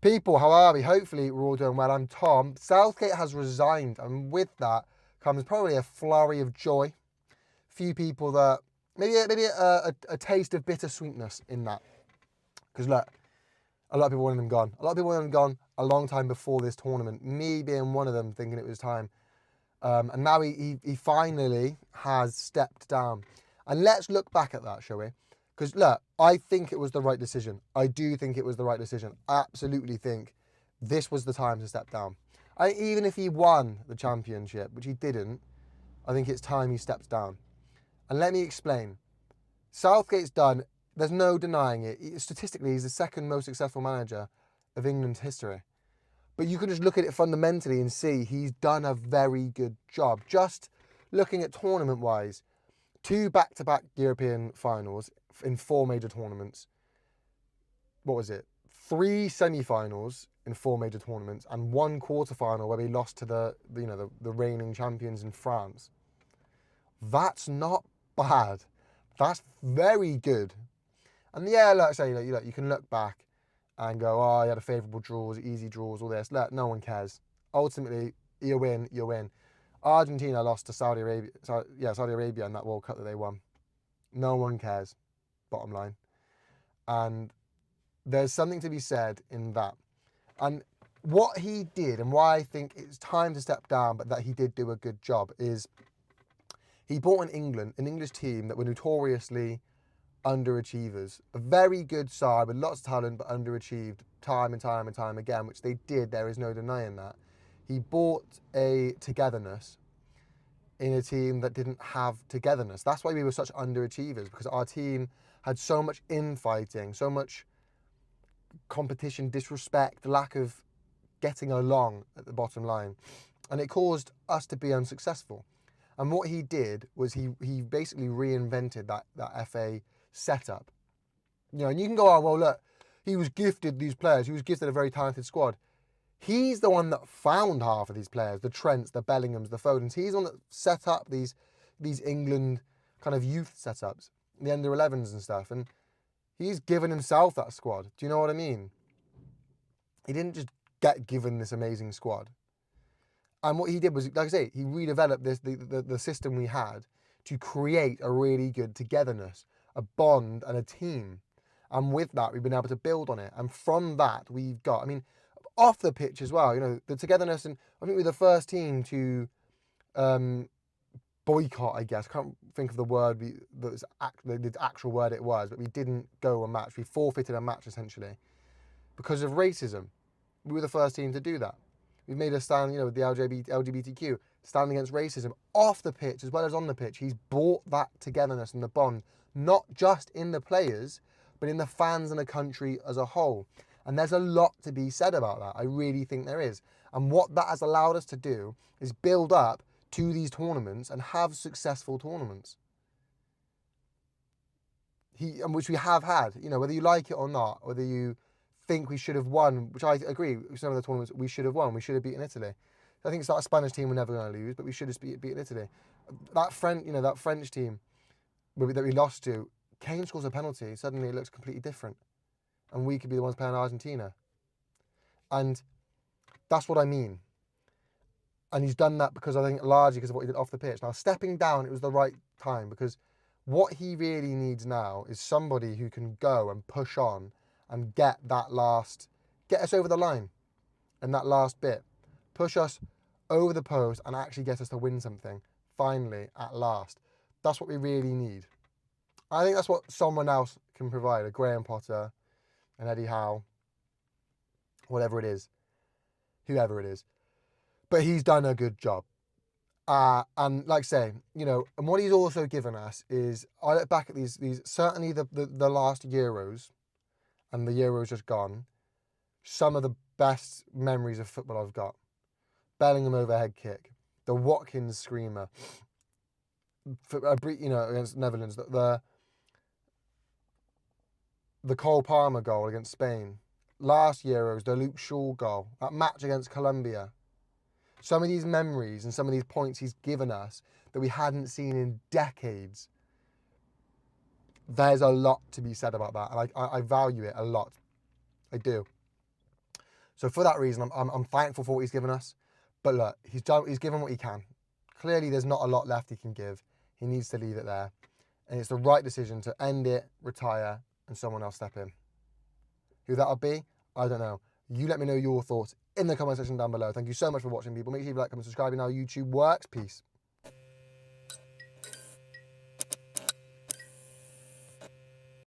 People, how are we? Hopefully we're all doing well. I'm Tom. Southgate has resigned, and with that comes probably a flurry of joy. Few people that maybe a taste of bittersweetness in that, because look, a lot of people wanted him gone. A lot of people wanted him gone a long time before this tournament. Me being one of them, thinking it was time, and now he finally has stepped down. And let's look back at that, shall we? Because look, I think it was the right decision. I do think it was the right decision. I absolutely think this was the time to step down. Even if he won the championship, which he didn't, I think it's time he steps down. And let me explain. Southgate's done, there's no denying it. Statistically, he's the second most successful manager of England's history. But you can just look at it fundamentally and see he's done a very good job. Just looking at tournament-wise, 2 back-to-back European finals in 4 major tournaments. What was it? 3 semi-finals in 4 major tournaments and 1 quarter-final where we lost to the reigning champions in France. That's not bad. That's very good. And yeah, like I say, you can look back and go, oh, he had a favourable draws, easy draws, all this. Look, no one cares. Ultimately, you win, you win. Argentina lost to Saudi Arabia in that World Cup that they won. No one cares, bottom line. And there's something to be said in that. And what he did, and why I think it's time to step down, but that he did do a good job, is he brought an English team that were notoriously underachievers. A very good side with lots of talent, but underachieved time and time and time again, which they did. There is no denying that. He brought a togetherness in a team that didn't have togetherness. That's why we were such underachievers, because our team had so much infighting, so much competition, disrespect, lack of getting along at the bottom line. And it caused us to be unsuccessful. And what he did was he basically reinvented that FA setup. And you can go, oh, well, look, he was gifted these players. He was gifted a very talented squad. He's the one that found half of these players, the Trents, the Bellinghams, the Fodens. He's the one that set up these England kind of youth setups, the under-11s and stuff. And he's given himself that squad. Do you know what I mean? He didn't just get given this amazing squad. And what he did was, like I say, he redeveloped the system we had to create a really good togetherness, a bond and a team. And with that, we've been able to build on it. And from that, we've got, off the pitch as well, the togetherness. And I think we're the first team to boycott, I guess. I can't think of the word, the actual word it was, but we didn't go a match. We forfeited a match, essentially, because of racism. We were the first team to do that. We've made a stand, with the LGBTQ, stand against racism off the pitch as well as on the pitch. He's brought that togetherness and the bond, not just in the players, but in the fans and the country as a whole. And there's a lot to be said about that. I really think there is. And what that has allowed us to do is build up to these tournaments and have successful tournaments. Which we have had, whether you like it or not, whether you think we should have won, which I agree, some of the tournaments we should have won. We should have beaten Italy. I think it's that Spanish team we're never going to lose, but we should have beaten Italy. That French team that we lost to, Kane scores a penalty, suddenly it looks completely different. And we could be the ones playing Argentina. And that's what I mean. And he's done that because I think largely because of what he did off the pitch. Now, stepping down, it was the right time, because what he really needs now is somebody who can go and push on and get us over the line and that last bit. Push us over the post and actually get us to win something, finally, at last. That's what we really need. I think that's what someone else can provide, a Graham Potter, an Eddie Howe, whatever it is, whoever it is. But he's done a good job. And like I say, and what he's also given us is, I look back at these certainly the last Euros, and the Euros just gone, some of the best memories of football I've got. Bellingham overhead kick, the Watkins screamer, against Netherlands, the Cole Palmer goal against Spain. Last Euros, the Luke Shaw goal, that match against Colombia. Some of these memories and some of these points he's given us that we hadn't seen in decades. There's a lot to be said about that, and I value it a lot. I do. So for that reason, I'm thankful for what he's given us. But look, he's given what he can. Clearly, there's not a lot left he can give. He needs to leave it there. And it's the right decision to end it, retire, and someone else step in. Who that'll be, I don't know. You let me know your thoughts in the comment section down below. Thank you so much for watching, people. Make sure you like, comment, subscribe. You know how YouTube works. Peace.